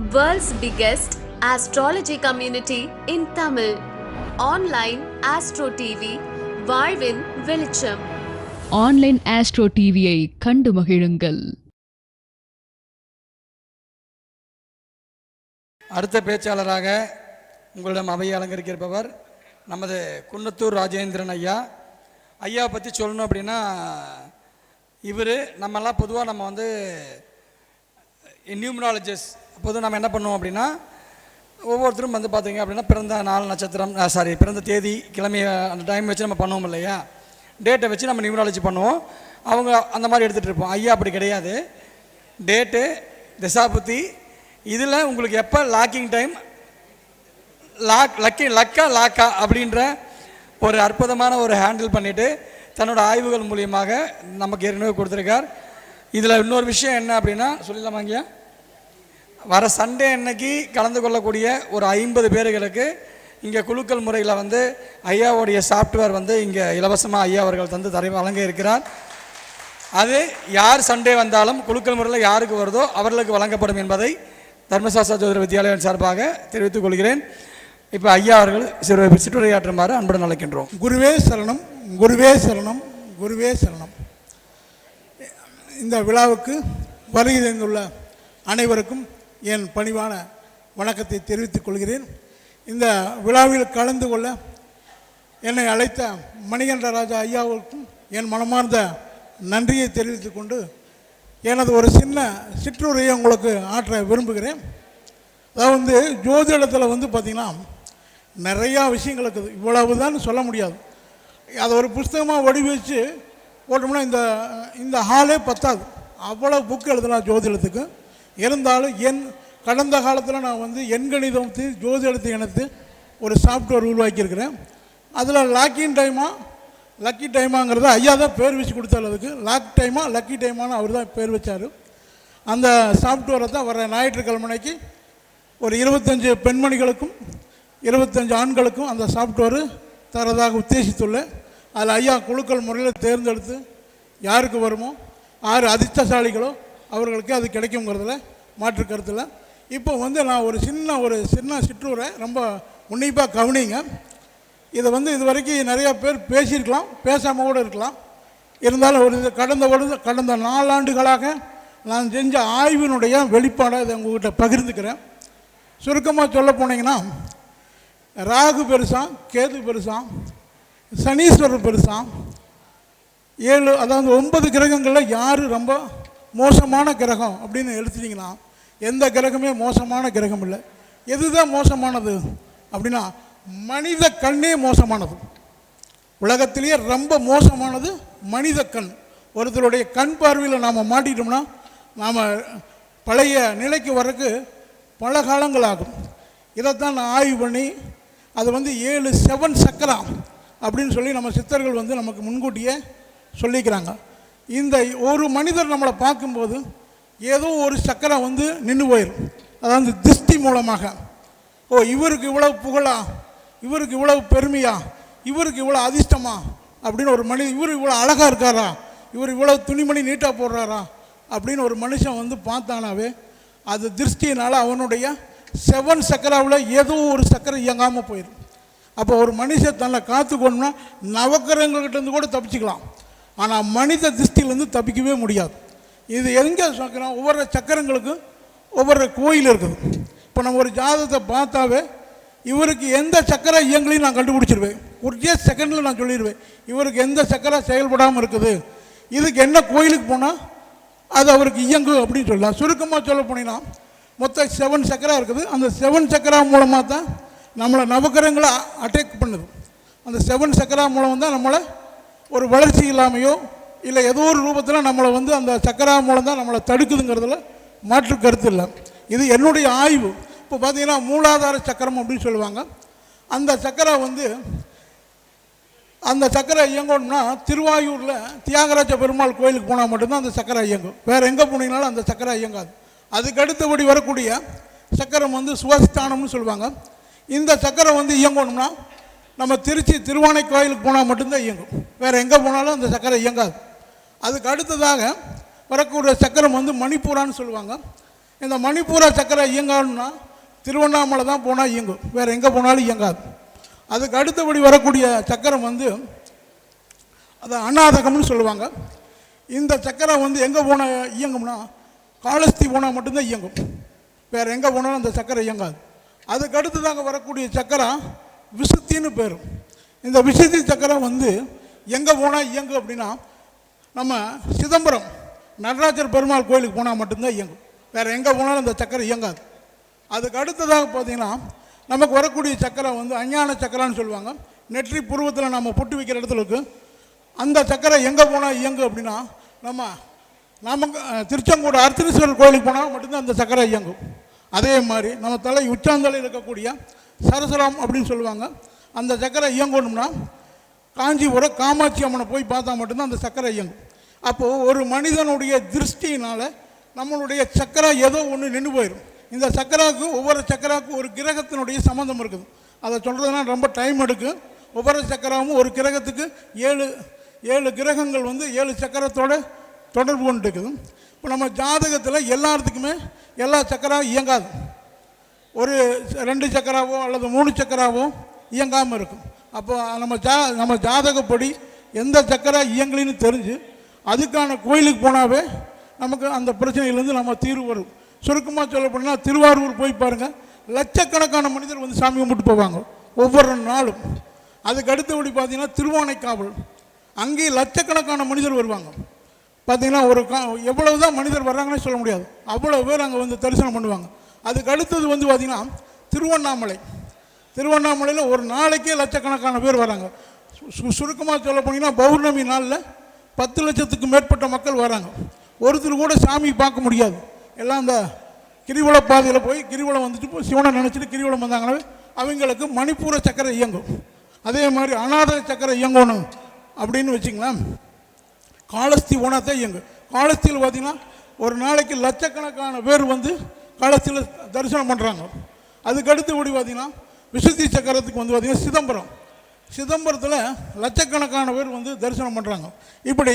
World's biggest astrology community in Tamil. Online Astro TV, வாழ்வின் வெளிச்சம். Online astro டிவியை கண்டு மகிழுங்கள். அடுத்த பேச்சாளராக உங்களிடம் அவையை அலங்கரிக்க இருப்பவர் நமது குன்னத்தூர் ராஜேந்திரன் ஐயா. ஐயா பற்றி சொல்லணும் அப்படின்னா, இவர் நம்மெல்லாம் பொதுவாக நம்ம வந்து நியூமராலஜிஸ்ட். அப்போது நம்ம என்ன பண்ணுவோம் அப்படின்னா, ஒவ்வொருத்தரும் வந்து பார்த்திங்க அப்படின்னா பிறந்த நாள் நட்சத்திரம் பிறந்த தேதி கிழமையை அந்த டைம் வச்சு நம்ம பண்ணுவோம் இல்லையா, டேட்டை வச்சு நம்ம நியூமராலஜி பண்ணுவோம். அவங்க அந்த மாதிரி எடுத்துகிட்டு இருப்போம். ஐயா அப்படி கிடையாது. டேட்டு, திசாபுத்தி, இதில் உங்களுக்கு எப்போ லாக்கிங் டைம், லாக்கா அப்படின்ற ஒரு அற்புதமான ஒரு ஹேண்டில் பண்ணிவிட்டு தன்னோட ஆய்வுகள் மூலியமாக நமக்கு ஏற்கனவே கொடுத்துருக்கார். இதில் இன்னொரு விஷயம் என்ன அப்படின்னா சொல்லலாமா ஐயா, வர சண்டே அன்னைக்கு கலந்து கொள்ளக்கூடிய ஒரு 50 பேர்களுக்கு இங்கே குலுக்கல் முறையில் வந்து ஐயாவுடைய சாஃப்ட்வேர் வந்து இங்கே இலவசமாக ஐயா அவர்கள் தந்து வழங்க இருக்கிறார். அது யார் சண்டே வந்தாலும் குலுக்கல் முறையில் யாருக்கு வருதோ அவர்களுக்கு வழங்கப்படும் என்பதை தர்மசாஸ்திர ஜோதிட வித்யாலயம் சார்பாக தெரிவித்துக் கொள்கிறேன். இப்போ ஐயா அவர்கள் சிற்றுரையாற்றுமாறு அன்புடன் அழைக்கின்றோம். குருவே சரணம், குருவே சரணம், குருவே சரணம். இந்த விழாவுக்கு வருகை தந்துள்ள அனைவருக்கும் என் பணிவான வணக்கத்தை தெரிவித்துக் கொள்கிறேன். இந்த விழாவில் கலந்து கொள்ள என்னை அழைத்த மணிகண்ட ராஜா ஐயாவுக்கும் என் மனமார்ந்த நன்றியை தெரிவித்துக் கொண்டு எனது ஒரு சின்ன சிற்றுரையை உங்களுக்கு ஆற்ற விரும்புகிறேன். அதாவது ஜோதிடத்தில் வந்து பார்த்திங்கன்னா நிறையா விஷயங்கள் இருக்குது. இவ்வளவு தான் சொல்ல முடியாது. அதை ஒரு புஸ்தகமாக வடிவச்சு போட்டோம்னா இந்த ஹாலே பத்தாது. அவ்வளோ புக் எழுதலாம் ஜோதிடத்துக்கு. இருந்தாலும் கடந்த காலத்தில் நான் வந்து எண்கணிதத்து ஜோதிடத்தை இணைத்து ஒரு சாஃப்ட்வேர் உருவாக்கியிருக்கிறேன். அதில் லக்கி டைமாங்கிறத ஐயா தான் பேர் வச்சு கொடுத்தாரு. அதுக்கு லக்கி டைமானு அவர் தான் பேர் வச்சார். அந்த சாஃப்ட்வேரை தான் வர ஞாயிற்றுக்கிழமைக்கு ஒரு 25 பெண்மணிகளுக்கும் 25 ஆண்களுக்கும் அந்த சாஃப்ட்வேரு தரதாக உத்தேசித்துள்ளேன். அதில் ஐயா குழுக்கள் முறையில் தேர்ந்தெடுத்து யாருக்கு வருமோ, யார் அதிர்ஷ்டசாலிகளோ அவர்களுக்கு அது கிடைக்குங்கிறதுல மாற்று கருத்தில். இப்போ வந்து நான் ஒரு சின்ன சிற்றூரை ரொம்ப உன்னிப்பாக கவனிங்க. இதை வந்து இது வரைக்கும் நிறையா பேர் பேசியிருக்கலாம், பேசாமல் கூட இருக்கலாம். இருந்தாலும் கடந்த 4 ஆண்டுகளாக நான் செஞ்ச ஆய்வினுடைய வெளிப்பாடை இதை உங்கள்கிட்ட பகிர்ந்துக்கிறேன். சுருக்கமாக சொல்ல போனீங்கன்னா, ராகு பெருசா, கேது பெருசா, சனீஸ்வரர் பெருசா, 9 கிரகங்களில் யார் ரொம்ப மோசமான கிரகம் அப்படின்னு எடுத்துட்டிங்கன்னா எந்த கிரகமே மோசமான கிரகம் இல்லை. எதுதான் மோசமானது அப்படின்னா மனித கண்ணே மோசமானது. உலகத்திலேயே ரொம்ப மோசமானது மனித கண். ஒருத்தருடைய கண் பார்வையில் நாம் மாட்டிட்டோம்னா நாம் பழைய நிலைக்கு வரக்கு பல காலங்கள் ஆகும். இதைத்தான் நான் ஆய்வு பண்ணி அது வந்து 7 சக்கரா அப்படின்னு சொல்லி நம்ம சித்தர்கள் வந்து நமக்கு முன்கூட்டியே சொல்லிக்கிறாங்க. இந்த ஒரு மனிதர் நம்மளை பார்க்கும்போது ஏதோ ஒரு சக்கரை வந்து நின்று போயிடும். அதாவது திருஷ்டி மூலமாக, இவருக்கு இவ்வளவு புகழா, இவருக்கு இவ்வளவு பெருமையா, இவருக்கு இவ்வளோ அதிர்ஷ்டமா அப்படின்னு ஒரு மனிதர், இவர் இவ்வளோ அழகாக இருக்காரா, இவர் இவ்வளோ துணிமணி நீட்டாக போடுறாரா அப்படின்னு ஒரு மனுஷன் வந்து பார்த்தானாவே அது திருஷ்டினால் அவனுடைய 7 சக்கராவில் ஏதோ ஒரு சக்கரை இயங்காமல் போயிடும். அப்போ ஒரு மனுஷன் தன்னை காத்துக்கணும்னா நவக்கிரகங்கள்கிட்டருந்து கூட தப்பிச்சுக்கலாம். ஆனால் மனித திருஷ்டிலேருந்து தப்பிக்கவே முடியாது. இது எங்கே சொல்கிறோம், ஒவ்வொரு சக்கரங்களுக்கும் ஒவ்வொரு கோயில் இருக்குது. இப்போ நம்ம ஒரு ஜாதகத்தை பார்த்தாவே இவருக்கு எந்த சக்கரை இயங்கலையும் நான் கண்டுபிடிச்சிருவேன். ஒரே செகண்டில் நான் சொல்லிடுவேன் இவருக்கு எந்த சக்கரை செயல்படாமல் இருக்குது, இதுக்கு என்ன கோயிலுக்கு போனால் அது அவருக்கு இயங்கும் அப்படின்னு சொல்லலாம். சுருக்கமாக சொல்ல போனீங்கன்னா மொத்தம் 7 சக்கரா இருக்குது. அந்த 7 சக்கரா மூலமாக தான் நம்மளை நவக்கிரகங்களை அட்டாக் பண்ணுது. அந்த 7 சக்கரா மூலம் தான் நம்மளை ஒரு வளர்ச்சி இல்லாமையோ இல்லை ஏதோ ஒரு ரூபத்தில் நம்மளை வந்து அந்த சக்கரா மூலம் தான் நம்மளை தடுக்குதுங்கிறதுல மாற்று கருத்து இல்லை. இது என்னுடைய ஆய்வு. இப்போ பார்த்தீங்கன்னா மூலாதார சக்கரம் அப்படின்னு சொல்லுவாங்க. அந்த சக்கரை வந்து அந்த சக்கரை இயங்கணும்னா திருவாயூரில் தியாகராஜ பெருமாள் கோயிலுக்கு போனால் மட்டும்தான் அந்த சக்கரை இயங்கும். வேறு எங்கே போனீங்கனாலும் அந்த சக்கரை இயங்காது. அதுக்கு அடுத்தபடி வரக்கூடிய சக்கரம் வந்து சுவஸ்தானம்னு சொல்லுவாங்க. இந்த சக்கரை வந்து இயங்கணும்னா நம்ம திருச்சி திருவானை கோயிலுக்கு போனால் மட்டும்தான் இயங்கும். வேறு எங்கே போனாலும் அந்த சக்கரை இயங்காது. அதுக்கு அடுத்ததாக வரக்கூடிய சக்கரம் வந்து மணிப்பூரான்னு சொல்லுவாங்க. இந்த மணிப்பூர சக்கரை இயங்கணும்னா திருவண்ணாமலை தான் போனால் இயங்கும், வேறு எங்கே போனாலும் இயங்காது. அதுக்கு அடுத்தபடி வரக்கூடிய சக்கரம் வந்து அது அநாதகம்னு சொல்லுவாங்க. இந்த சக்கரை வந்து எங்கே போனால் இயங்கும்னா காலஸ்தி போனால் மட்டும்தான் இயங்கும், வேறு எங்கே போனாலும் அந்த சக்கரை இயங்காது. அதுக்கு அடுத்ததாக வரக்கூடிய சக்கரை விசுத்தின்னு பேர். இந்த விசுத்தி சக்கரை வந்து எங்கே போனால் இயங்கும் அப்படின்னா நம்ம சிதம்பரம் நடராஜர் பெருமாள் கோயிலுக்கு போனால் மட்டும்தான் இயங்கும், வேறு எங்கே போனாலும் அந்த சக்கரை இயங்காது. அதுக்கு அடுத்ததாக பார்த்திங்கன்னா நமக்கு வரக்கூடிய சக்கரை வந்து அஞ்ஞான சக்கரான்னு சொல்லுவாங்க. நெற்றி புருவத்தில் நம்ம பொட்டு வைக்கிற இடத்துல இருக்குது. அந்த சக்கரை எங்கே போனால் இயங்கும் அப்படின்னா நமக்கு திருச்செங்கோடு அர்த்தீஸ்வரர் கோயிலுக்கு போனால் மட்டும்தான் அந்த சக்கரை இயங்கும். அதே மாதிரி நம்ம தலை உச்சாந்தலையில் இருக்கக்கூடிய சரசரம் அப்படின்னு சொல்லுவாங்க. அந்த சக்கரை இயங்கணும்னா காஞ்சிபுரம் காமாட்சி அம்மனை போய் பார்த்தா மட்டும்தான் அந்த சக்கரை இயங்கும். அப்போது ஒரு மனிதனுடைய திருஷ்டினால் நம்மளுடைய சக்கரை ஏதோ ஒன்று நின்று போயிடும். இந்த சக்கராவுக்கு ஒவ்வொரு சக்கராவுக்கும் ஒரு கிரகத்தினுடைய சம்மந்தம் இருக்குது. அதை சொல்கிறதுனா ரொம்ப டைம் எடுக்கும். ஒவ்வொரு சக்கராவும் ஒரு கிரகத்துக்கு 7 கிரகங்கள் வந்து 7 சக்கரத்தோட தொடர்பு கொண்டு இருக்குது. இப்போ நம்ம ஜாதகத்தில் எல்லாத்துக்குமே எல்லா சக்கராவும் இயங்காது. ஒரு 2 சக்கராவோ அல்லது 3 சக்கராவோ இயங்காமல் இருக்கும். அப்போ நம்ம ஜாதகப்படி எந்த சக்கரா இயங்கலின்னு தெரிஞ்சு அதுக்கான கோயிலுக்கு போனாவே நமக்கு அந்த பிரச்சனையிலேருந்து நம்ம தீர்வு வரும். சுருக்கமாக சொல்ல போனால் திருவாரூர் போய் பாருங்கள், லட்சக்கணக்கான மனிதர் வந்து சாமி கும்பிட்டு போவாங்க ஒவ்வொரு நாளும். அதுக்கு அடுத்தபடி பார்த்திங்கன்னா திருவானைக்காவல், அங்கேயும் லட்சக்கணக்கான மனிதர் வருவாங்க. பார்த்திங்கன்னா எவ்வளவு தான் மனிதர் வர்றாங்கன்னே சொல்ல முடியாது, அவ்வளோ பேர் அங்கே வந்து தரிசனம் பண்ணுவாங்க. அதுக்கு அடுத்தது வந்து பார்த்திங்கன்னா திருவண்ணாமலையில் ஒரு நாளைக்கே லட்சக்கணக்கான பேர் வராங்க. சுருக்கமாக சொல்ல போனீங்கன்னா பௌர்ணமி நாளில் 10 லட்சத்துக்கு மேற்பட்ட மக்கள் வராங்க. ஒருத்தர் கூட சாமி பார்க்க முடியாது. எல்லாம் அந்த கிரிவல பாதையில் போய் கிரிவலம் வந்துட்டு சிவனை நினச்சிட்டு கிரிவலம் வந்தாங்கன்னாவே அவங்களுக்கு மணிப்பூர சக்கரை இயங்கும். அதே மாதிரி அநாத சக்கரை இயங்கணும் அப்படின்னு வச்சிங்களேன், காலஸ்தி ஓனாத்தான் இயங்கும். காலஸ்தியில் பார்த்திங்கன்னா ஒரு நாளைக்கு லட்சக்கணக்கான பேர் வந்து காலஸ்தியில் தரிசனம் பண்ணுறாங்க. அதுக்கு அடுத்தபடி பார்த்திங்கன்னா விசுத்தி சக்கரத்துக்கு வந்து பார்த்திங்கன்னா சிதம்பரத்தில் லட்சக்கணக்கான பேர் வந்து தரிசனம் பண்ணுறாங்க. இப்படி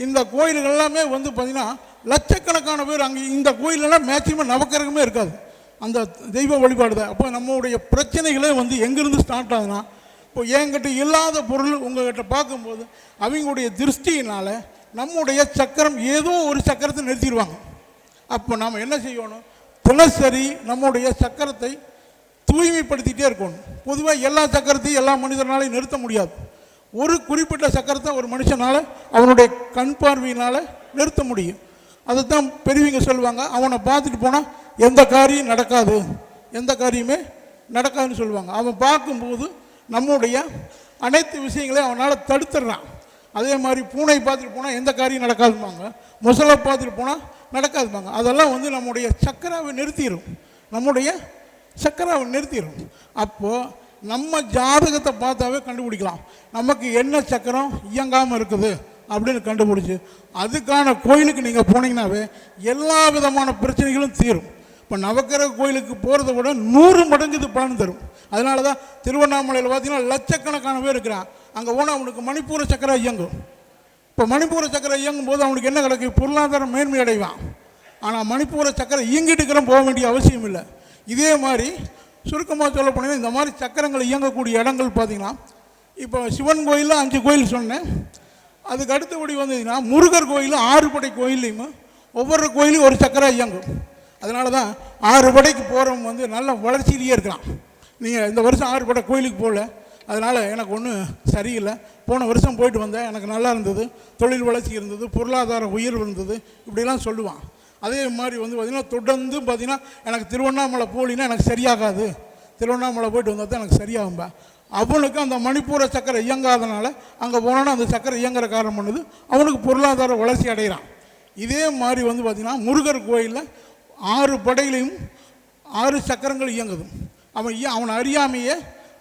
இந்த கோயில்கள் எல்லாமே வந்து பார்த்திங்கன்னா லட்சக்கணக்கான பேர் அங்கே இந்த கோயிலெல்லாம் மேக்சிமம் நவக்கிரகமே இருக்காது, அந்த தெய்வ வழிபாடு தான். அப்போ நம்மளுடைய பிரச்சனைகளே வந்து எங்கேருந்து ஸ்டார்ட் ஆகுதுன்னா, இப்போ என்கிட்ட இல்லாத பொருள் உங்கள்கிட்ட பார்க்கும்போது அவங்களுடைய திருஷ்டியினால் நம்முடைய சக்கரம் ஏதோ ஒரு சக்கரத்தை நிறுத்திடுவாங்க. அப்போ நாம் என்ன செய்யணும், தினசரி நம்முடைய சக்கரத்தை தூய்மைப்படுத்திகிட்டே இருக்கணும். பொதுவாக எல்லா சக்கரத்தையும் எல்லா மனிதனாலையும் நிறுத்த முடியாது. ஒரு குறிப்பிட்ட சக்கரத்தை ஒரு மனுஷனால் அவனுடைய கண் பார்வையினால் நிறுத்த முடியும். அதை தான் பெரியவங்க சொல்லுவாங்க, அவனை பார்த்துட்டு போனால் எந்த காரியம் நடக்காது, எந்த காரியமே நடக்காதுன்னு சொல்லுவாங்க. அவன் பார்க்கும்போது நம்முடைய அனைத்து விஷயங்களையும் அவனால் தடுத்துடுறான். அதே மாதிரி பூனை பார்த்துட்டு போனால் எந்த காரியம் நடக்காதுப்பாங்க, முசலை பார்த்துட்டு போனால் நடக்காதுப்பாங்க. அதெல்லாம் வந்து நம்முடைய சக்கராவை நிறுத்திடும். அப்போது நம்ம ஜாதகத்தை பார்த்தாவே கண்டுபிடிக்கலாம் நமக்கு என்ன சக்கரம் இயங்காமல் இருக்குது அப்படின்னு கண்டுபிடிச்சி அதுக்கான கோயிலுக்கு நீங்கள் போனீங்கன்னாவே எல்லா விதமான பிரச்சனைகளும் தீரும். இப்போ நவக்கிரக கோயிலுக்கு போகிறத விட 100 மடங்கு இது பலன் தரும். அதனால தான் திருவண்ணாமலையில் பார்த்தீங்கன்னா லட்சக்கணக்கான பேர் இருக்கிறான். அங்கே போனால் அவனுக்கு மணிப்பூர சக்கரை இயங்கும். இப்போ மணிப்பூர சக்கரை இயங்கும் போது அவனுக்கு என்ன கிடைக்கும், பொருளாதாரம் மேன்மை அடைவான். ஆனால் மணிப்பூர சக்கரை இயங்கிட்டு இருக்கிற போக வேண்டிய அவசியம் இல்லை. இதே மாதிரி சுருக்கமாக சொல்ல போனீங்கன்னா இந்த மாதிரி சக்கரங்கள் இயங்கக்கூடிய இடங்கள் பார்த்திங்கன்னா இப்போ சிவன் கோயிலில் 5 கோயில் சொன்னேன். அதுக்கு அடுத்தபடி வந்ததுன்னா முருகர் கோயில் 6 படை கோயிலையும் ஒவ்வொரு கோயிலும் ஒரு சக்கரை இயங்கும். அதனால தான் 6 படைக்கு போகிறவங்க வந்து நல்ல வளர்ச்சியிலேயே இருக்கலாம். நீங்கள் இந்த வருஷம் 6 படை கோயிலுக்கு போகல, அதனால் எனக்கு ஒன்றும் சரியில்லை. போன வருஷம் போயிட்டு வந்தேன், எனக்கு நல்லா இருந்தது, தொழில் வளர்ச்சி இருந்தது, பொருளாதார உயர்வு இருந்தது, இப்படிலாம் சொல்லுவான். அதே மாதிரி வந்து பார்த்திங்கன்னா தொடர்ந்து பார்த்திங்கன்னா எனக்கு திருவண்ணாமலை போலின்னா எனக்கு சரியாகாது, திருவண்ணாமலை போயிட்டு வந்தால் தான் எனக்கு சரியாகும்பா. அவனுக்கு அந்த மணிப்பூர சக்கரை இயங்காதனால அங்கே போனோன்னா அந்த சக்கரை இயங்குற காரணம் பண்ணுது, அவனுக்கு பொருளாதார வளர்ச்சி அடைகிறான். இதே மாதிரி வந்து பார்த்திங்கன்னா முருகர் கோயிலில் 6 படையிலையும் 6 சக்கரங்கள் இயங்குது. அவன் அறியாமையே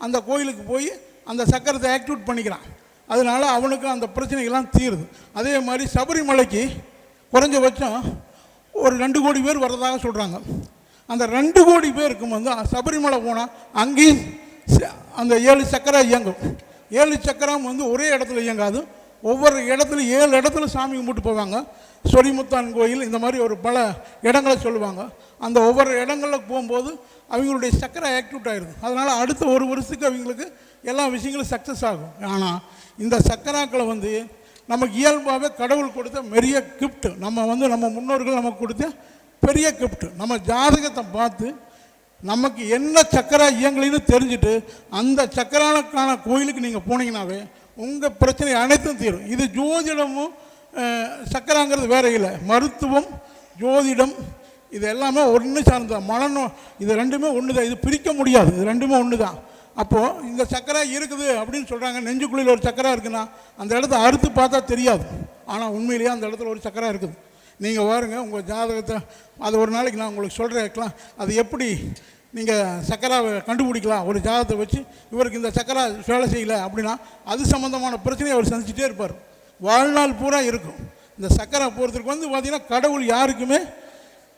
அந்த கோயிலுக்கு போய் அந்த சக்கரத்தை ஆக்டிவேட் பண்ணிக்கிறான். அதனால் அவனுக்கு அந்த பிரச்சனைகள்லாம் தீருது. அதே மாதிரி சபரிமலைக்கு குறைஞ்சபட்சம் ஒரு 2 கோடி பேர் வர்றதாக சொல்கிறாங்க. அந்த 2 கோடி பேருக்கும் வந்து சபரிமலை போனால் அங்கேயும் அந்த 7 சக்கரம் இயங்கும். 7 சக்கரம் வந்து ஒரே இடத்துல இயங்காது, ஒவ்வொரு இடத்துல 7 இடத்துல சாமி கும்பிட்டு போவாங்க. சொரிமுத்தான் கோயில் இந்த மாதிரி ஒரு பல இடங்களை சொல்லுவாங்க. அந்த ஒவ்வொரு இடங்களில் போகும்போது அவங்களுடைய சக்கரை ஆக்டிவேட் ஆகிடுது. அதனால் அடுத்த ஒரு வருஷத்துக்கு அவங்களுக்கு எல்லா விஷயங்களும் சக்ஸஸ் ஆகும். ஆனால் இந்த சக்கராக்களை வந்து நமக்கு இயல்பாகவே கடவுள் கொடுத்த பெரிய கிஃப்ட்டு. நம்ம முன்னோர்கள் நமக்கு கொடுத்த பெரிய கிஃப்ட்டு. நம்ம ஜாதகத்தை பார்த்து நமக்கு என்ன சக்கரா இயங்கலின்னு தெரிஞ்சுட்டு அந்த சக்கரானுக்கான கோயிலுக்கு நீங்கள் போனீங்கன்னாவே உங்கள் பிரச்சனை அனைத்தும் தீரும். இது ஜோதிடமும் சக்கராங்கிறது வேற இல்லை. மருத்துவம், ஜோதிடம் இது எல்லாமே ஒன்று சார்ந்ததான். மனநோ இது ரெண்டுமே ஒன்று தான். இது பிரிக்க முடியாது. இது ரெண்டுமே ஒன்று தான். அப்போது இந்த சக்கரா இருக்குது அப்படின்னு சொல்கிறாங்க. நெஞ்சுக்குழியில் ஒரு சக்கரா இருக்குன்னா அந்த இடத்த அறுத்து பார்த்தா தெரியாது. ஆனால் உண்மையிலேயே அந்த இடத்துல ஒரு சக்கரா இருக்குது. நீங்கள் பாருங்க உங்கள் ஜாதகத்தை அது ஒரு நாளைக்கு நான் உங்களுக்கு சொல்கிறேன். அது எப்படி நீங்கள் சக்கராவை கண்டுபிடிக்கலாம். ஒரு ஜாதகத்தை வச்சு இவருக்கு இந்த சக்கரா வேலை செய்யலை அப்படின்னா அது சம்மந்தமான பிரச்சனையை அவர் சந்திச்சுட்டே இருப்பார். வாழ்நாள் பூரா இருக்கும். இந்த சக்கரை போகிறதுக்கு வந்து பார்த்திங்கன்னா கடவுள் யாருக்குமே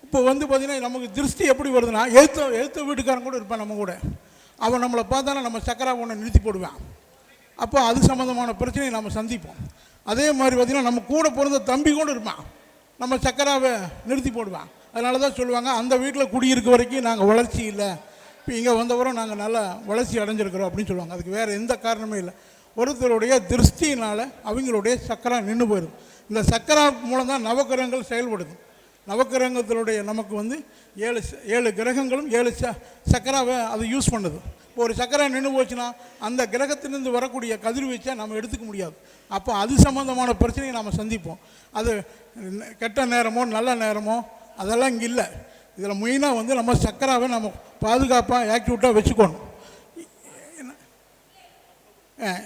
இப்போ வந்து பார்த்திங்கன்னா நமக்கு திருஷ்டி எப்படி வருதுன்னா எழுத்த வீட்டுக்காரன் கூட இருப்பான் நம்ம கூட. அவன் நம்மளை பார்த்தானா நம்ம சக்கரா ஒன்று நிறுத்தி போடுவான். அப்போ அது சம்மந்தமான பிரச்சனையை நம்ம சந்திப்போம். அதே மாதிரி பார்த்திங்கன்னா நம்ம கூட பிறந்த தம்பி கூட இருப்பான். நம்ம சக்கராவை நிறுத்தி போடுவான். அதனால தான் சொல்லுவாங்க அந்த வீட்டில் குடியிருக்க வரைக்கும் நாங்கள் வளர்ச்சி இல்லை, இப்போ இங்கே வந்தவரை நாங்கள் நல்லா வளர்ச்சி அடைஞ்சிருக்கிறோம் அப்படின்னு சொல்லுவாங்க. அதுக்கு வேறு எந்த காரணமே இல்லை. ஒருத்தருடைய திருஷ்டினால் அவங்களுடைய சக்கரா நின்று போயிடும். இந்த சக்கரா மூலம் தான் நவக்கிரகங்கள் செயல்படுது. நவக்கிரகத்தினுடைய நமக்கு வந்து 7 கிரகங்களும் 7 சக்கராவை அது யூஸ் பண்ணுது. இப்போ ஒரு சக்கரா நின்று போச்சுன்னா அந்த கிரகத்திலிருந்து வரக்கூடிய கதிர்வீச்சை நம்ம எடுத்துக்க முடியாது. அப்போ அது சம்மந்தமான பிரச்சனையை நம்ம சந்திப்போம். அது கெட்ட நேரமோ நல்ல நேரமோ அதெல்லாம் இங்கே இல்லை. இதில் மெயினாக வந்து நம்ம சக்கராவை நம்ம பாதுகாப்பாக ஆக்டிவேட்டாக வச்சுக்கணும்.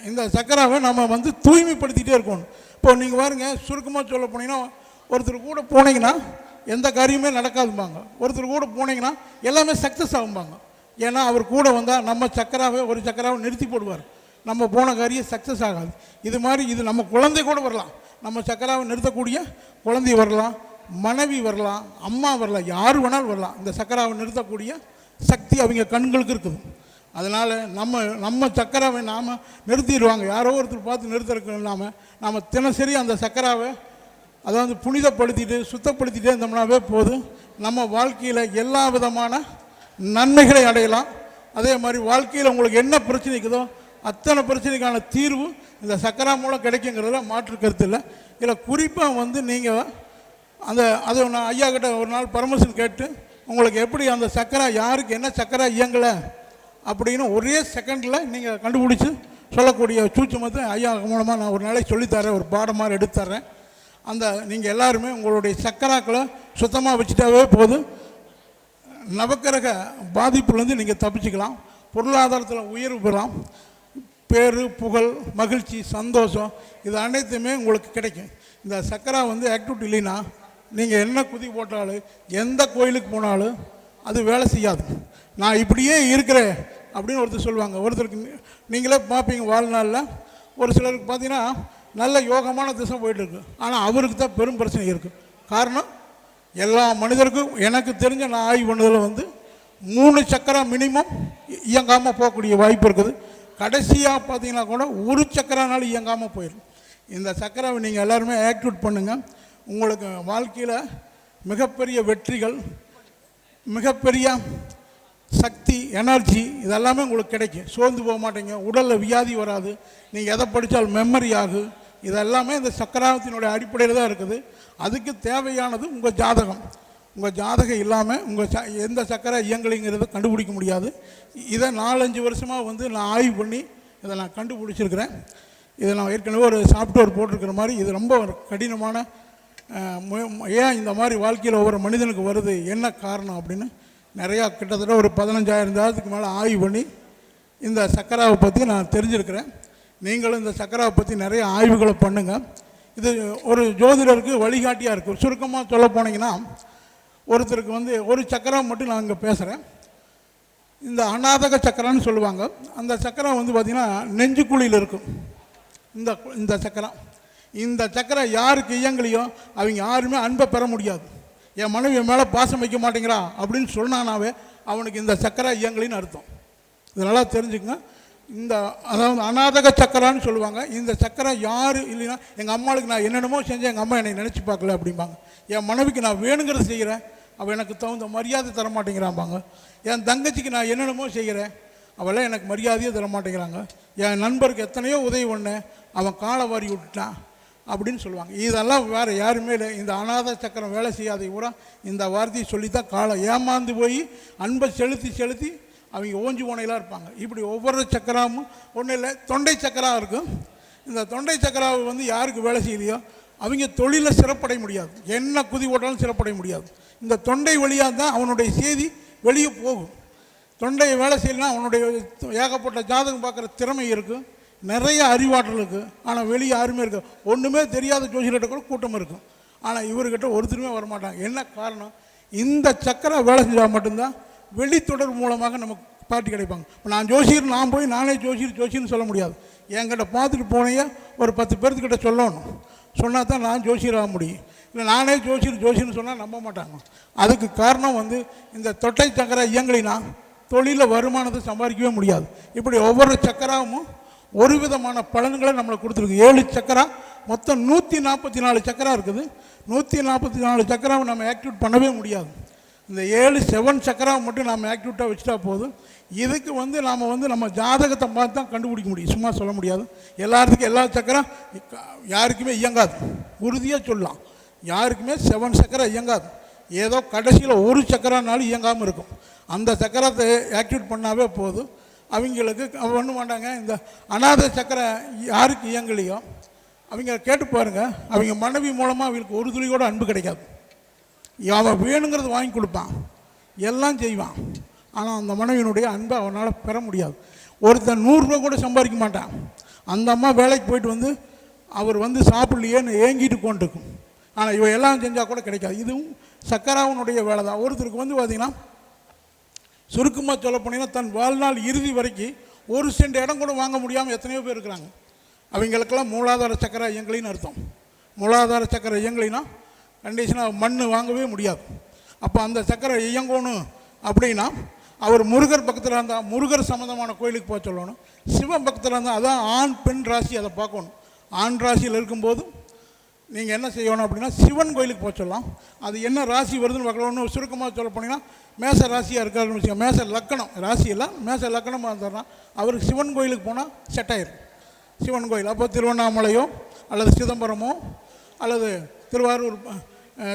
இந்த சக்கராவை நம்ம வந்து தூய்மைப்படுத்திகிட்டே இருக்கணும். இப்போ நீங்கள் பாருங்க, சுருக்கமாக சொல்ல போனீங்கன்னா ஒருத்தர் கூட போனீங்கன்னா எந்த காரியமே நடக்காதும்பாங்க. ஒருத்தர் கூட போனீங்கன்னா எல்லாமே சக்ஸஸ் ஆகும்பாங்க. ஏன்னா அவர் கூட வந்தால் நம்ம ஒரு சக்கராவை நிறுத்தி போடுவார். நம்ம போன காரியம் சக்ஸஸ் ஆகாது. இது மாதிரி இது நம்ம குழந்தை கூட வரலாம். நம்ம சக்கராவை நிறுத்தக்கூடிய குழந்தை வரலாம், மனைவி வரலாம், அம்மா வரலாம், யார் வேணாலும் வரலாம். இந்த சக்கராவை நிறுத்தக்கூடிய சக்தி அவங்க கண்களுக்கு இருக்குது. அதனால் நம்ம சக்கராவை நாம் நிறுத்திடுவாங்க. யாரோ ஒருத்தர் பார்த்து நிறுத்துறதுக்கு இல்லாமல் நாம் தினசரி அந்த சக்கராவை அதாவது புனிதப்படுத்திட்டு சுத்தப்படுத்திட்டே இருந்தோம்னாவே போதும். நம்ம வாழ்க்கையில் எல்லா விதமான நன்மைகளை அடையலாம். அதே மாதிரி வாழ்க்கையில் உங்களுக்கு என்ன பிரச்சனை இருக்குதோ அத்தனை பிரச்சனைக்கான தீர்வு இந்த சக்கரா மூலம் கிடைக்குங்கிறதுல மாற்று கருத்து இல்லை. இதில் குறிப்பாக வந்து நீங்கள் அதை நான் ஐயா கிட்ட ஒரு நாள் பர்மிஷன் கேட்டு உங்களுக்கு எப்படி அந்த சக்கரா யாருக்கு என்ன சக்கரா இயங்கலை அப்படின்னு ஒரே செகண்டில் நீங்கள் கண்டுபிடிச்சி சொல்லக்கூடிய சூட்சமத்தை ஐயா மூலமாக நான் ஒரு நாளைக்கு சொல்லித்தரேன், ஒரு பாடம் மாதிரி எடுத்துத்தரேன். அந்த நீங்கள் எல்லாருமே உங்களுடைய சக்கராக்களை சுத்தமாக வச்சுட்டாவே போதும். நவக்கிரக பாதிப்புலேருந்து நீங்கள் தப்பிச்சுக்கலாம். பொருளாதாரத்தில் உயர்வு பெறலாம். பேரு, புகழ், மகிழ்ச்சி, சந்தோஷம் இது அனைத்துமே உங்களுக்கு கிடைக்கும். இந்த சக்கரா வந்து ஆக்டிவிட்டி இல்லைன்னா நீங்கள் என்ன குதி போட்டாலும் எந்த கோயிலுக்கு போனாலும் அது வேலை செய்யாது. நான் இப்படியே இருக்கிறேன் அப்படின்னு ஒருத்தர் சொல்லுவாங்க. ஒருத்தருக்கு நீங்களே பார்ப்பீங்க வாழ்நாளில் ஒரு சிலருக்கு பார்த்தீங்கன்னா நல்ல யோகமான திசை போயிட்டுருக்கு. ஆனால் அவருக்கு தான் பெரும் பிரச்சனை இருக்குது. காரணம் எல்லா மனிதருக்கும் எனக்கு தெரிஞ்ச நான் ஆய்வு பண்ணதில் வந்து 3 சக்கரா மினிமம் இயங்காமல் போகக்கூடிய வாய்ப்பு இருக்குது. கடைசியாக பார்த்தீங்கன்னா கூட ஒரு சக்கரானாலும் இயங்காமல் போயிடும். இந்த சக்கராவை நீங்கள் எல்லாருமே ஆக்டிவேட் பண்ணுங்கள். உங்களுக்கு வாழ்க்கையில் மிகப்பெரிய வெற்றிகள், மிகப்பெரிய சக்தி, எனர்ஜி இதெல்லாமே உங்களுக்கு கிடைக்கும். சோர்ந்து போக மாட்டீங்க. உடலில் வியாதி வராது. நீங்கள் எதை படித்தாலும் மெமரி ஆகும். இதெல்லாமே இந்த சக்கராத்தினுடைய அடிப்படையில் தான் இருக்குது. அதுக்கு தேவையானது உங்கள் ஜாதகம். உங்கள் ஜாதகம் இல்லாமல் எந்த சக்கரை இயங்கலைங்கிறத கண்டுபிடிக்க முடியாது. இதை 4-5 வருஷமாக வந்து நான் ஆய்வு பண்ணி இதை நான் கண்டுபிடிச்சிருக்கிறேன். இதை நான் ஏற்கனவே ஒரு சாஃப்ட்வேர் போட்டிருக்கிற மாதிரி இது ரொம்ப கடினமான ஏன் இந்த மாதிரி வாழ்க்கையில் ஒவ்வொரு மனிதனுக்கு வருது, என்ன காரணம் அப்படின்னு நிறையா கிட்டத்தட்ட ஒரு 15,000 மேலே ஆய்வு பண்ணி இந்த சக்கராவை பற்றி நான் தெரிஞ்சிருக்கிறேன். நீங்களும் இந்த சக்கராவை பற்றி நிறைய ஆய்வுகளை பண்ணுங்கள். இது ஒரு ஜோதிடருக்கு வழிகாட்டியாக இருக்குது. சுருக்கமாக சொல்ல போனீங்கன்னா ஒருத்தருக்கு வந்து ஒரு சக்கரா மட்டும் நான் இங்கே பேசுகிறேன். இந்த அநாதக சக்கரான்னு சொல்லுவாங்க. அந்த சக்கரா வந்து பார்த்திங்கன்னா நெஞ்சுக்குழியில் இருக்கும். இந்த சக்கரை யாருக்கு இயங்கலையோ அவங்க யாருமே அன்பை பெற முடியாது. என் மனைவி மேலே பாசம் வைக்க மாட்டேங்கிறா அப்படின்னு சொன்னானாவே அவனுக்கு இந்த சக்கரை இயங்கலின்னு அர்த்தம். இது நல்லா தெரிஞ்சுக்கங்க. இந்த அதாவது அநாதக சக்கரான்னு சொல்லுவாங்க. இந்த சக்கரை யார் இல்லைன்னா எங்கள் அம்மாவுக்கு நான் என்னென்னமோ செஞ்சேன், எங்கள் அம்மா என்னை நினச்சி பார்க்கல அப்படிம்பாங்க. என் மனைவிக்கு நான் வேணுங்கிறது செய்கிறேன், அவள் எனக்கு தகுந்த மரியாதை தர மாட்டேங்கிறாம்பாங்க. என் தங்கச்சிக்கு நான் என்னென்னமோ செய்கிறேன், அவெல்லாம் எனக்கு மரியாதையே தர மாட்டேங்கிறாங்க. என் நண்பருக்கு எத்தனையோ உதவி பண்ணேன், அவன் காலை வாரி விட்டுட்டான் அப்படின்னு சொல்லுவாங்க. இதெல்லாம் வேறு யாருமே இல்லை. இந்த அநாத சக்கரம் வேலை செய்யாத பூரா இந்த வார்த்தையை சொல்லித்தான் காலை ஏமாந்து போய் அன்பை செலுத்தி செலுத்தி அவங்க ஓஞ்சி ஓனையிலாம் இருப்பாங்க. இப்படி ஒவ்வொரு சக்கராமும் ஒன்றும் இல்லை. தொண்டை சக்கரா இருக்கும். இந்த தொண்டை சக்கராவை வந்து யாருக்கு வேலை செய்யலையோ அவங்க தொழிலில் சிறப்படைய முடியாது, என்ன குதி ஓட்டாலும் சிறப்படைய முடியாது. இந்த தொண்டை வழியாக தான் அவனுடைய செய்தி வெளியே போகும். தொண்டையை வேலை செய்யலைன்னா அவனுடைய ஏகப்பட்ட ஜாதகம் பார்க்குற திறமை இருக்குது, நிறைய அறிவாற்றல் இருக்குது. ஆனால் வெளியே யாருமே இருக்குது. ஒன்றுமே தெரியாத ஜோசியர்கிட்ட கூட கூட்டம் இருக்கும். ஆனால் இவர்கிட்ட ஒருத்தருமே வரமாட்டாங்க. என்ன காரணம்? இந்த சக்கரை வேலை செஞ்சால் மட்டும்தான் வெளித்தொடர்பு மூலமாக நமக்கு பார்ட்டி கிடைப்பாங்க. இப்போ நான் ஜோசியர், நான் போய் நானே ஜோசியர்னு சொல்ல முடியாது. என்கிட்ட பார்த்துட்டு போனையே ஒரு 10 பேர்த்துக்கிட்ட சொல்லணும், சொன்னால் தான் நான் ஜோசியர் ஆக முடியும். இல்லை நானே ஜோசியர்னு சொன்னால் நம்ப மாட்டாங்க. அதுக்கு காரணம் வந்து இந்த தொட்டை சக்கரை இயங்கலினா தொழிலில் வருமானத்தை சம்பாதிக்கவே முடியாது. இப்படி ஒவ்வொரு சக்கராவும் ஒரு விதமான பலன்களை நம்மளுக்கு கொடுத்துருக்கு. 7 சக்கரா, மொத்தம் 144 சக்கரா இருக்குது. 144 சக்கராவை நம்ம ஆக்டிவேட் பண்ணவே முடியாது. இந்த 7 சக்கராவை மட்டும் நம்ம ஆக்டிவேட்டாக வச்சுட்டா போதும். இதுக்கு வந்து நாம் வந்து நம்ம ஜாதகத்தை பார்த்து தான் கண்டுபிடிக்க முடியும், சும்மா சொல்ல முடியாது. எல்லாத்துக்கும் எல்லா சக்கரா யாருக்குமே இயங்காது, உறுதியாக சொல்லலாம். யாருக்குமே 7 சக்கரை இயங்காது. ஏதோ கடைசியில் ஒரு சக்கரானாலும் இயங்காமல் இருக்கும். அந்த சக்கரத்தை ஆக்டிவேட் பண்ணாவே போதும். அவங்களுக்கு ஒன்றும் மாட்டாங்க. இந்த அநாத சக்கரை யாருக்கு இயங்கலையோ அவங்க கேட்டு பாருங்கள், அவங்க மனைவி மூலமாக அவங்களுக்கு ஒரு துளி கூட அன்பு கிடைக்காது. அவன் வேணுங்கிறது வாங்கி கொடுப்பான், எல்லாம் செய்வான், ஆனால் அந்த மனைவியினுடைய அன்பை அவனால் பெற முடியாது. ஒருத்தன் 100 ரூபா கூட சம்பாதிக்க மாட்டான். அந்த அம்மா வேலைக்கு போயிட்டு வந்து அவர் வந்து சாப்பிட்லையேன்னு ஏங்கிட்டு கொண்டிருக்கும். ஆனால் இவன் எல்லாம் செஞ்சால் கூட கிடைக்காது. இதுவும் சக்கராவனுடைய வேலை தான். ஒருத்தருக்கு வந்து பார்த்திங்கன்னா சுருக்கமாக சொல்ல போனீங்கன்னா தன் வாழ்நாள் இறுதி வரைக்கும் 1 சென்ட் இடம் கூட வாங்க முடியாமல் எத்தனையோ பேர் இருக்கிறாங்க. அவங்களுக்கெல்லாம் மூலாதார சக்கரை இயங்கலின்னு அர்த்தம். மூலாதார சக்கரை இயங்கலினா கண்டிஷனாக மண் வாங்கவே முடியாது. அப்போ அந்த சக்கரை இயங்கணும் அப்படின்னா அவர் முருகர் பக்கத்தில் இருந்தால் முருகர் சம்மந்தமான கோயிலுக்கு போக சொல்லணும். சிவன் பக்கத்தில் இருந்தால் அதான் ஆண் பெண் ராசி, அதை பார்க்கணும். ஆண் ராசியில் இருக்கும்போது நீங்கள் என்ன செய்யணும் அப்படின்னா சிவன் கோயிலுக்கு போக சொல்லலாம். அது என்ன ராசி வருதுன்னு பார்க்கணும்னு சுருக்கமாக சொல்ல போனீங்கன்னா மேச ராசியாக இருக்காருன்னு வச்சுக்கோங்க. மேச லக்கணம் ராசியெல்லாம் மேச லக்கணமாக இருந்தோம்னா அவருக்கு சிவன் கோயிலுக்கு போனால் செட் ஆயிடும். சிவன் கோயில் அப்போ திருவண்ணாமலையோ அல்லது சிதம்பரமோ அல்லது திருவாரூர்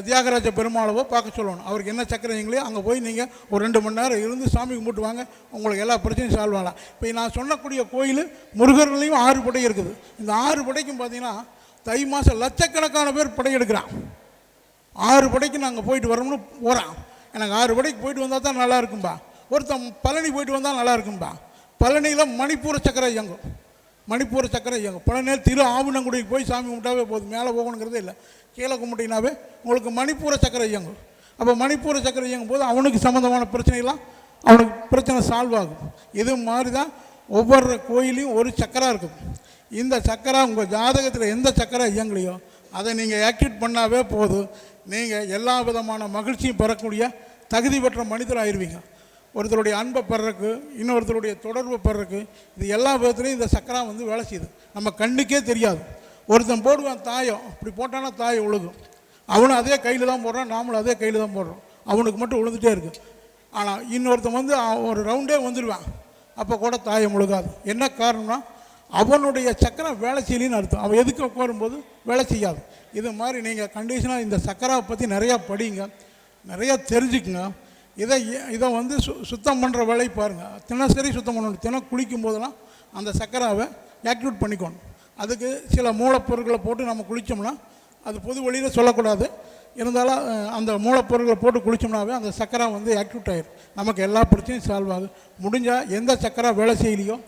தியாகராஜ பெருமாளவோ பார்க்க சொல்லணும். அவருக்கு என்ன சக்கரைங்களோ அங்கே போய் நீங்கள் ஒரு 2 மணி நேரம் இருந்து சாமி கும்பிட்டு வாங்க, உங்களுக்கு எல்லா பிரச்சனையும் சால்வ் ஆகலாம். இப்போ நான் சொன்னக்கூடிய கோயில் முருகர்லையும் 6 படை இருக்குது. இந்த 6 படைக்கும் பார்த்தீங்கன்னா தை மாதம் லட்சக்கணக்கான பேர் படை எடுக்கிறான். 6 படைக்கு நாங்கள் போயிட்டு வரோம்னு போகிறான். எனக்கு 6 படைக்கு போயிட்டு வந்தால் தான் நல்லா இருக்கும்பா. ஒருத்தன் பழனி போயிட்டு வந்தால் நல்லா இருக்கும்பா. பழனியில் மணிப்பூர சக்கரை இயங்கும். மணிப்பூர சக்கரை இயங்கும். பழனியில் திரு ஆவுனங்குடிக்கு போய் சாமி கும்பிட்டாவே போதும், மேலே போகணுங்கிறதே இல்லை. கீழே கும்பிட்டினாவே உங்களுக்கு மணிப்பூர சக்கரை இயங்கும். அப்போ மணிப்பூர சக்கரை இயங்கும் போது அவனுக்கு சம்மந்தமான பிரச்சனைலாம் அவனுக்கு பிரச்சனை சால்வ் ஆகும். இது மாதிரி தான் ஒவ்வொரு கோயிலையும் ஒரு சக்கரா இருக்குது. இந்த சக்கரா உங்கள் ஜாதகத்தில் எந்த சக்கரை இயங்கலையோ அதை நீங்கள் ஆக்டிவேட் பண்ணாவே போதும். நீங்கள் எல்லா விதமான மகிழ்ச்சியும் பெறக்கூடிய தகுதி பெற்ற மனிதர் ஆயிடுவீங்க. ஒருத்தருடைய அன்பை பெறக்கு, இன்னொருத்தருடைய தொடர்பை பெறக்கு, இது எல்லா விதத்துலையும் இந்த சக்கரா வந்து வேலை செய்யுது. நம்ம கண்ணுக்கே தெரியாது. ஒருத்தன் போடுவான் தாயம், இப்படி போட்டானா தாயம் விழுகும். அவனும் அதே கையில் தான் போடுறான், நாமளும் அதே கையில் தான் போடுறோம். அவனுக்கு மட்டும் விழுந்துகிட்டே இருக்குது. ஆனால் இன்னொருத்தன் வந்து ஒரு ரவுண்டே வந்துடுவான், அப்போ கூட தாயம் விழுகாது. என்ன காரணம்னா அவனுடைய சக்கரம் வேலை செய்யலின்னு அர்த்தம். அவன் எதுக்கு உட்காரும்போது வேலை செய்யாது. இது மாதிரி நீங்கள் கண்டிஷனாக இந்த சக்கராவை பற்றி நிறையா படிங்க, நிறையா தெரிஞ்சுக்குங்க. இதை வந்து சுத்தம் பண்ணுற வேலையை பாருங்கள். தினசரி சுத்தம் பண்ணணும். தினம் குளிக்கும் போதெல்லாம் அந்த சக்கராவை ஆக்டிவேட் பண்ணிக்கணும். அதுக்கு சில மூலப்பொருட்களை போட்டு நம்ம குளித்தோம்னா, அது பொது வழியில் சொல்லக்கூடாது, இருந்தாலும் அந்த மூலப்பொருட்களை போட்டு குளித்தோம்னாவே அந்த சக்கரா வந்து ஆக்டிவேட் ஆகிடும். நமக்கு எல்லா பிரச்சனையும் சால்வ் ஆகுது. முடிஞ்சால் எந்த சக்கரா வேலை செய்யலையோ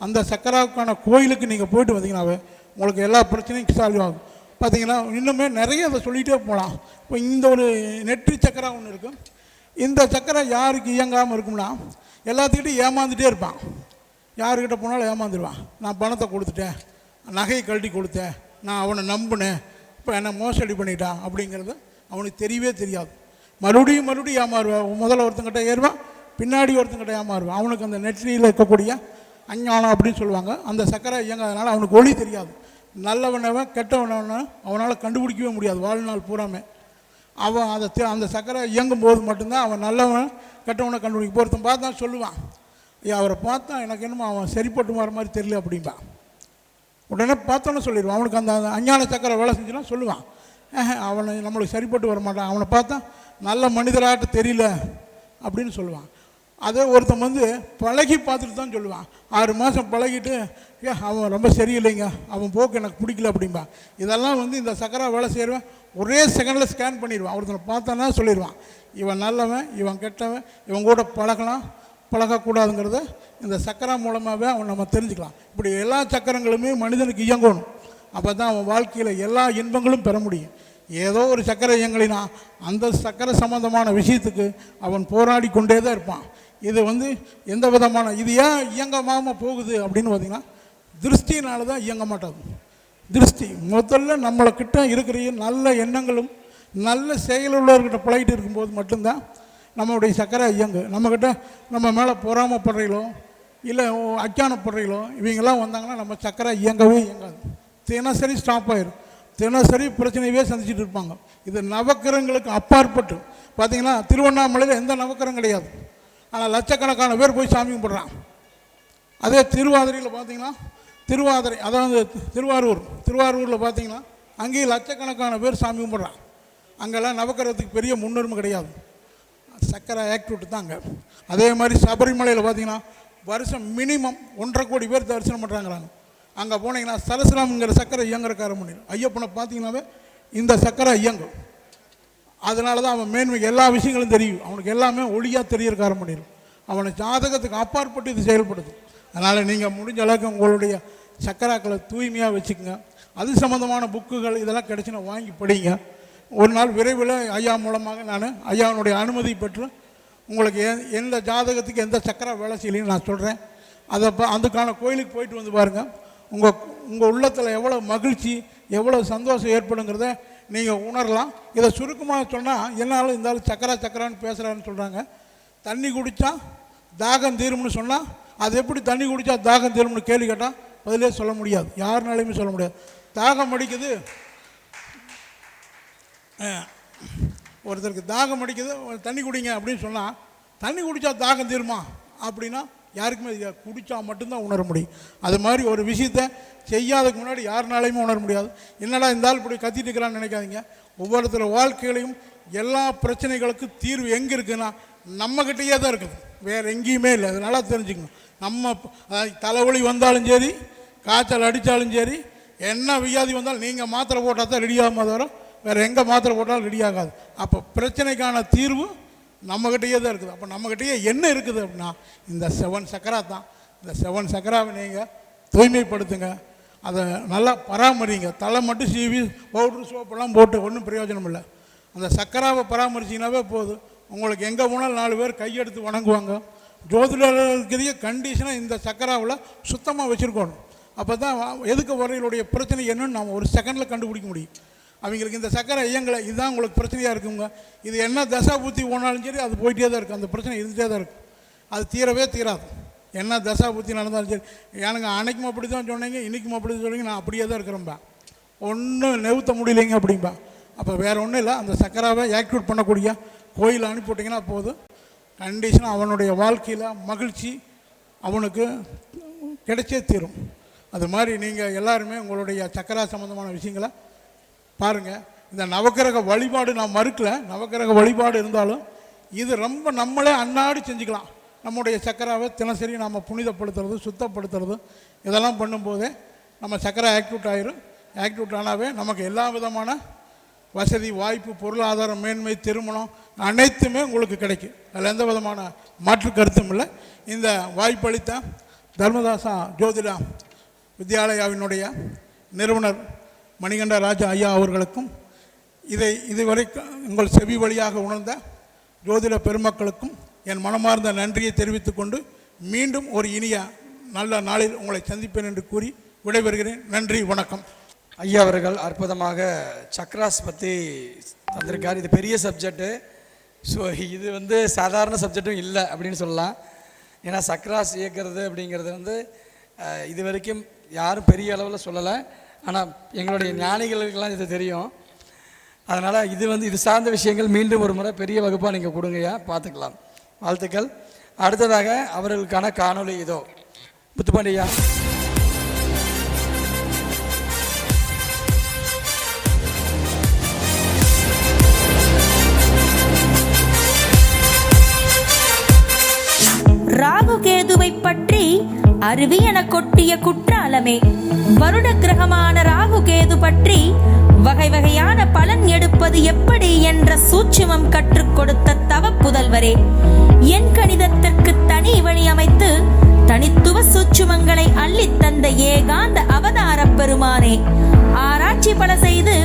அந்த சக்கராவுக்கான கோயிலுக்கு நீங்கள் போயிட்டு வந்தீங்கன்னாவே உங்களுக்கு எல்லா பிரச்சனையும் சால்வ் ஆகும். பார்த்தீங்கன்னா இன்னுமே நிறைய அதை சொல்லிகிட்டே போகலாம். இப்போ இந்த ஒரு நெற்றி சக்கரா ஒன்று இருக்கும். இந்த சக்கரை யாருக்கு இயங்காமல் இருக்கும்னா எல்லாத்துக்கிட்டையும் ஏமாந்துகிட்டே இருப்பான். யாருக்கிட்ட போனாலும் ஏமாந்துடுவான். நான் பணத்தை கொடுத்துட்டேன், நகையை கழட்டி கொடுத்தேன், நான் அவனை நம்பினேன், இப்போ என்னை மோசடி பண்ணிட்டான் அப்படிங்கிறது அவனுக்கு தெரியவே தெரியாது. மறுபடியும் ஏமாறுவான். முதல்ல ஒருத்தங்கிட்ட ஏறுவான், பின்னாடி ஒருத்தங்கிட்ட ஏமாறுவான். அவனுக்கு அந்த நெற்றியில் இருக்கக்கூடிய அஞ்ஞானம் அப்படின்னு சொல்லுவாங்க. அந்த சக்கரை இயங்காதனால அவனுக்கு ஒளி தெரியாது. நல்லவனவன் கெட்டவனவன அவனால் கண்டுபிடிக்கவே முடியாது வாழ்நாள் பூராமே. அவன் அந்த சக்கரை இயங்கும் போது மட்டும்தான் அவன் நல்லவன் கெட்டவனை கண்டுபிடிக்க. ஒருத்தன் பார்த்தா சொல்லுவான், அவரை பார்த்தா எனக்கு என்னமோ அவன் சரிப்பட்டு வர மாதிரி தெரியல அப்படின்பா. உடனே பார்த்தோன்னு சொல்லிடுவான். அவனுக்கு அந்த அஞ்ஞான சக்கரை வேலை செஞ்சுன்னா சொல்லுவான், அவனை நம்மளுக்கு சரிப்பட்டு வர மாட்டான், அவனை பார்த்தா நல்ல மனிதராட்ட தெரியல அப்படின்னு சொல்லுவான். அதே ஒருத்தன் பழகி பார்த்துட்டு தான் சொல்லுவான். 6 மாதம் பழகிட்டு அவன் ரொம்ப சரியில்லைங்க, அவன் போக்கு எனக்கு பிடிக்கல அப்படின்பா. இதெல்லாம் இந்த சக்கரை வேலை செய்கிறவன் ஒரே செகண்டில் ஸ்கேன் பண்ணிடுவான். ஒருத்தனை பார்த்தானா சொல்லிடுவான், இவன் நல்லவன், இவன் கெட்டவன், இவன் கூட பழகலாம் பழகக்கூடாதுங்கிறத இந்த சக்கரை மூலமாகவே அவன் நம்ம தெரிஞ்சுக்கலாம். இப்படி எல்லா சக்கரங்களுமே மனிதனுக்கு இயங்கணும். அப்போ தான் அவன் வாழ்க்கையில் எல்லா இன்பங்களும் பெற முடியும். ஏதோ ஒரு சக்கரை இயங்கலினா அந்த சக்கரை சம்பந்தமான விஷயத்துக்கு அவன் போராடி கொண்டே தான் இருப்பான். இது எந்த விதமான இது ஏன் இயங்கமாமல் போகுது அப்படின்னு பார்த்தீங்கன்னா, திருஷ்டினால தான் இயங்க மாட்டாது. திருஷ்டி முதல்ல நம்மளைக்கிட்ட இருக்கிற நல்ல எண்ணங்களும் நல்ல செயலுள்ளவர்கிட்ட பழகிட்டு இருக்கும்போது மட்டும்தான் நம்மளுடைய சக்கரை இயங்கு. நம்மக்கிட்ட நம்ம மேலே பொறாமப்படுறீங்களோ இல்லை அச்சானப்படுறீங்களோ இவங்கெல்லாம் வந்தாங்கன்னா நம்ம சக்கரை இயங்கவே இயங்காது. தினசரி ஸ்டாப் ஆயிடும். தினசரி பிரச்சனையவே சந்திச்சுட்டு இருப்பாங்க. இது நவக்கிரகங்களுக்கு அப்பாற்பட்டு பார்த்தீங்கன்னா திருவண்ணாமலையில் எந்த நவக்கிரகம் கிடையாது. ஆனால் லட்சக்கணக்கான பேர் போய் சாமி கும்பிட்றான். அதே திருவாதிரையில் பார்த்தீங்கன்னா திருவாதிரை அதாவது திருவாரூரில் பார்த்தீங்கன்னா அங்கேயும் லட்சக்கணக்கான பேர் சாமி கும்பிட்றான். அங்கெல்லாம் நவக்கிரகத்துக்கு பெரிய முன்னுரிமை கிடையாது. சக்கரை ஆக்டிவிட்டி தான் அங்கே. அதே மாதிரி சபரிமலையில் பார்த்தீங்கன்னா வருஷம் மினிமம் 1.5 கோடி பேர் தரிசனம் பண்ணுறாங்கிறாங்க. அங்கே போனீங்கன்னா சரஸ்ராம்ங்கிற சக்கரை இயங்குற காரணம் ஐயப்பனை பார்த்தீங்கன்னாவே இந்த சக்கரை இயங்கும். அதனால தான் அவன் மேன்மை எல்லா விஷயங்களும் தெரியும். அவனுக்கு எல்லாமே ஒளியாக தெரியற காரணம் பண்ணிடும். அவனை ஜாதகத்துக்கு அப்பாற்பட்டு இது செயல்படுது. அதனால் நீங்கள் முடிஞ்ச அளவுக்கு உங்களுடைய சக்கராக்களை தூய்மையாக வச்சுக்கோங்க. அது சம்மந்தமான புக்குகள் இதெல்லாம் கிடச்சினா வாங்கி படிங்க. ஒரு நாள் விரைவில் ஐயா மூலமாக நான் ஐயாவுடைய அனுமதி பெற்று உங்களுக்கு எந்த ஜாதகத்துக்கு எந்த சக்கரை வேலை செய்யலைன்னு நான் சொல்கிறேன். அதுக்கான கோயிலுக்கு போயிட்டு பாருங்கள். உங்கள் உள்ளத்தில் எவ்வளோ மகிழ்ச்சி எவ்வளோ சந்தோஷம் ஏற்படுங்கிறத நீங்கள் உணரலாம். இதை சுருக்கமாக சொன்னால் என்னால் இருந்தாலும் சக்கரான்னு பேசுகிறான்னு சொல்கிறாங்க. தண்ணி குடித்தா தாகம் தீரும்னு சொன்னால் அது எப்படி தண்ணி குடித்தா தாகம் தீரும்னு கேள்வி கேட்டால் பதிலே சொல்ல முடியாது. யாருனாலையுமே சொல்ல முடியாது. தாகம் அடிக்குது, ஒருத்தருக்கு தாகம் அடிக்குது தண்ணி குடிங்க அப்படின்னு சொன்னால் தண்ணி குடித்தா தாகம் தீருமா அப்படின்னா யாருக்குமே குடித்தா மட்டும்தான் உணர முடியும். அது மாதிரி ஒரு விஷயத்தை செய்யாததுக்கு முன்னாடி யாருனாலையுமே உணர முடியாது. என்னடா இந்த ஆள் இப்படி கத்திட்டு இருக்கிறான்னு நினைக்காதீங்க. ஒவ்வொருத்தர் வாழ்க்கையிலையும் எல்லா பிரச்சனைகளுக்கும் தீர்வு எங்கே இருக்குன்னா நம்மக்கிட்டேயே தான் இருக்குது, வேறு எங்கேயுமே இல்லை. அது நல்லா தெரிஞ்சுக்கணும். நம்ம தலைவலி வந்தாலும் சரி, காய்ச்சல் அடித்தாலும் சரி, என்ன வியாதி வந்தாலும் நீங்கள் மாத்திரை போட்டால் தான் ரெடியாகாம தவிர வேறு எங்கே மாத்திரை போட்டாலும் ரெடி ஆகாது. அப்போ பிரச்சனைக்கான தீர்வு நம்மக்கிட்டேயே தான் இருக்குது. அப்போ நம்மக்கிட்டேயே என்ன இருக்குது அப்படின்னா இந்த 7 சக்கரா தான். இந்த 7 சக்கராவை நீங்கள் தூய்மைப்படுத்துங்க, அதை நல்லா பராமரிங்க. தலை மட்டும் சீவி பவுட்ரு சோப்பெல்லாம் போட்டு ஒன்றும் பிரயோஜனம் இல்லை. அந்த சக்கராவை பராமரிச்சிங்கனாவே போதும். உங்களுக்கு எங்கே போனாலும் 4 பேர் கையெடுத்து வணங்குவாங்க. ஜோதிடர்களுக்கு கண்டிஷனாக இந்த சக்கராவில் சுத்தமாக வச்சுருக்கணும். அப்போ தான் எதுக்கு வரையிலுடைய பிரச்சனை என்னன்னு நாம் ஒரு செகண்டில் கண்டுபிடிக்க முடியும். அவங்களுக்கு இந்த சக்கரை இயங்கலை, இதுதான் உங்களுக்கு பிரச்சனையாக இருக்குங்க. இது என்ன தசா புத்தி போனாலும் சரி அது போயிட்டே தான் இருக்குது. அந்த பிரச்சனை இருந்துகிட்டே தான் இருக்குது. அது தீரவே தீராது. என்ன தசா புத்தி நடந்தாலும் சரி. எனக்கு அன்னைக்கும் அப்படி தான் சொன்னீங்க, இன்றைக்கும் அப்படி தான் சொன்னீங்க, நான் அப்படியே தான் இருக்கிறேன்பா, ஒன்றும் நிறுத்த முடியலைங்க அப்படின்பா. அப்போ வேறு ஒன்றும் இல்லை, அந்த சக்கராவை ஆக்டிவேட் பண்ணக்கூடிய கோயில் அனுப்பிவிட்டிங்கன்னா போதும். கண்டிஷனாக அவனுடைய வாழ்க்கையில் மகிழ்ச்சி அவனுக்கு கிடைச்சே தீரும். அது மாதிரி நீங்கள் எல்லாருமே உங்களுடைய சக்கரா சம்மந்தமான விஷயங்களை பாருங்கள். இந்த நவக்கிரக வழிபாடு நான் மறுக்கலை, நவக்கிரக வழிபாடு இருந்தாலும் இது ரொம்ப நம்மளே அன்னாடி செஞ்சுக்கலாம். நம்முடைய சக்கராவை தினசரி நம்ம புனிதப்படுத்துறது சுத்தப்படுத்துறது இதெல்லாம் பண்ணும்போதே நம்ம சக்கரை ஆக்டிவேட் ஆயிரும். ஆக்டிவேட் ஆனாவே நமக்கு எல்லா விதமான வசதி வாய்ப்பு பொருளாதாரம் மேன்மை திருமணம் அனைத்துமே உங்களுக்கு கிடைக்கும். அதில் எந்த விதமான மாற்று கருத்தும் இல்லை. இந்த வாய்ப்பளித்த தர்மதாசா ஜோதிடா வித்யாலயாவினுடைய நிறுவனர் மணிகண்ட ராஜா ஐயா அவர்களுக்கும் இதுவரைக்கும் உங்கள் செவி வழியாக உணர்ந்த ஜோதிட பெருமக்களுக்கும் என் மனமார்ந்த நன்றியை தெரிவித்துக் கொண்டு மீண்டும் ஒரு இனிய நல்ல நாளில் உங்களை சந்திப்பேன் என்று கூறி விடைபெறுகிறேன். நன்றி, வணக்கம். ஐயா அவர்கள் அற்புதமாக சக்ராஸ் பற்றி தந்திருக்கார். இது பெரிய சப்ஜெக்டு. ஸோ இது சாதாரண சப்ஜெக்டும் இல்லை அப்படின்னு சொல்லலாம். ஏன்னா சக்ராஸ் இயக்கிறது அப்படிங்கிறது வந்து இது வரைக்கும் யாரும் பெரிய அளவில் சொல்லலை. ஆனால் எங்களுடைய ஞானிகளுக்கெல்லாம் இது தெரியும். அதனால் இது சார்ந்த விஷயங்கள் மீண்டும் ஒரு முறை பெரிய வகுப்பாக நீங்கள் கொடுங்கய்யா, பார்த்துக்கலாம். வாழ்த்துக்கள். அடுத்ததாக அவர்களுக்கான காணொளி இதோ. முத்துப்பாண்டியா. ராகு கேதுவை பற்றி அருவி என கொட்டிய குற்றாலமே, வருட கிரகமான ராகு கேது பற்றி வகை வகையான பலன் எடுப்பது எப்படி என்ற சூட்சுமம் கற்றுக் கொடுத்த தவ புதல்வரே, என் கணிதத்திற்கு தனி வழி அமைத்து தனித்துவ சூட்சுமங்களை அள்ளித் தந்த ஏகாந்த அவதார பெருமானே, ஆராய்ச்சி பல செய்து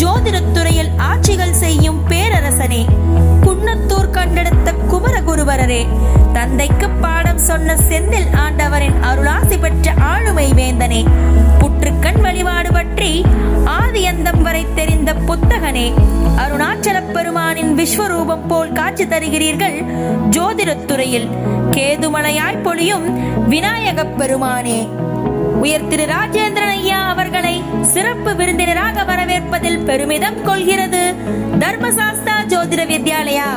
ஜோதிடத்துறையில் ஆட்சிகள் செய்யும் பேரரசனே, குன்னத்தூர் கண்டெடுத்த குமரகுருவரரே, தந்தைக்கு பாடம் சொன்ன செந்தில் ஆண்டவரின் அருளாசி பெற்ற ஆளுமை வேந்தனே, புற்றுக்கண் வழிபாடு பற்றி ஆதியந்தம் வரை தெரிந்த புத்தகனே, அருணாச்சல பெருமானின் விஸ்வரூபம் போல் காட்சி தருகிறீர்கள் ஜோதிடத்துறையில் கேதுமலையாய் பொழியும் விநாயக பெருமானே. உயர் திரு ராஜேந்திரன் ஐயா அவர்களை சிறப்பு விருந்தினராக வரவேற்பதில் பெருமிதம் கொள்கிறது தர்மசாஸ்தா ஜோதிட வித்யாலயா.